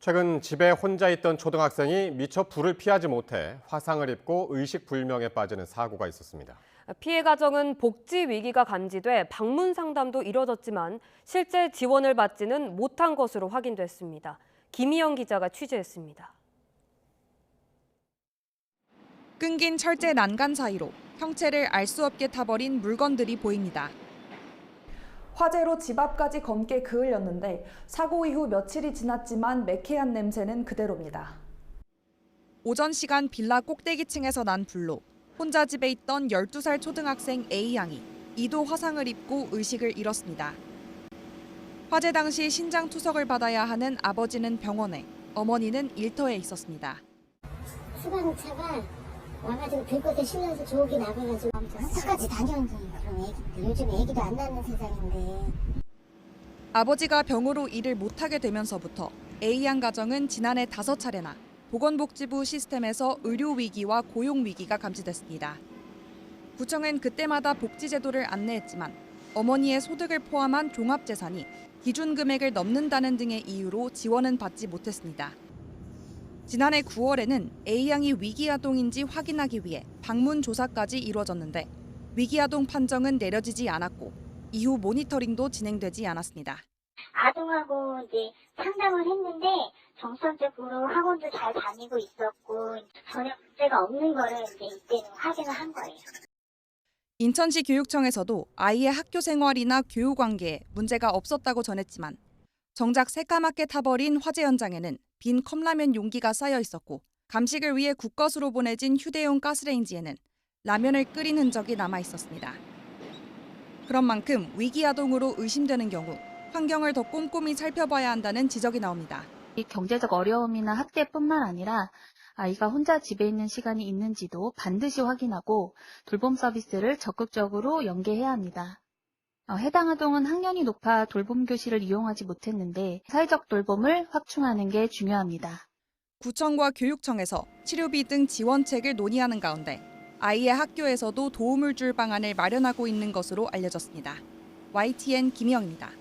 최근 집에 혼자 있던 초등학생이 미처 불을 피하지 못해 화상을 입고 의식불명에 빠지는 사고가 있었습니다. 피해 가정은 복지 위기가 감지돼 방문 상담도 이뤄졌지만 실제 지원을 받지는 못한 것으로 확인됐습니다. 김희영 기자가 취재했습니다. 끊긴 철제 난간 사이로 형체를 알 수 없게 타버린 물건들이 보입니다. 화재로 집 앞까지 검게 그을렸는데 사고 이후 며칠이 지났지만 매캐한 냄새는 그대로입니다. 오전 시간 빌라 꼭대기층에서 난 불로 혼자 집에 있던 12살 초등학생 A양이 2도 화상을 입고 의식을 잃었습니다. 화재 당시 신장 투석을 받아야 하는 아버지는 병원에, 어머니는 일터에 있었습니다. 수방차가 와가지고 들것에 실려서 저기 나가가지고 학교까지 다녀온 그런 애기들. 요즘 애기도 안 낳는 세상인데. 아버지가 병으로 일을 못하게 되면서부터 A양 가정은 지난해 5차례나 보건복지부 시스템에서 의료 위기와 고용 위기가 감지됐습니다. 구청은 그때마다 복지제도를 안내했지만 어머니의 소득을 포함한 종합재산이 기준 금액을 넘는다는 등의 이유로 지원은 받지 못했습니다. 지난해 9월에는 A양이 위기아동인지 확인하기 위해 방문 조사까지 이루어졌는데 위기아동 판정은 내려지지 않았고 이후 모니터링도 진행되지 않았습니다. 아동하고 이제 상담을 했는데 정상적으로 학원도 잘 다니고 있었고 전혀 문제가 없는 거를 이제 이때는 확인을 한 거예요. 인천시 교육청에서도 아이의 학교 생활이나 교육 관계에 문제가 없었다고 전했지만 정작 새까맣게 타버린 화재 현장에는 빈 컵라면 용기가 쌓여 있었고 감식을 위해 국것으로 보내진 휴대용 가스레인지에는 라면을 끓인 흔적이 남아 있었습니다. 그런 만큼 위기아동으로 의심되는 경우 환경을 더 꼼꼼히 살펴봐야 한다는 지적이 나옵니다. 경제적 어려움이나 학대뿐만 아니라 아이가 혼자 집에 있는 시간이 있는지도 반드시 확인하고 돌봄 서비스를 적극적으로 연계해야 합니다. 해당 아동은 학년이 높아 돌봄 교실을 이용하지 못했는데 사회적 돌봄을 확충하는 게 중요합니다. 구청과 교육청에서 치료비 등 지원책을 논의하는 가운데 아이의 학교에서도 도움을 줄 방안을 마련하고 있는 것으로 알려졌습니다. YTN 김희영입니다.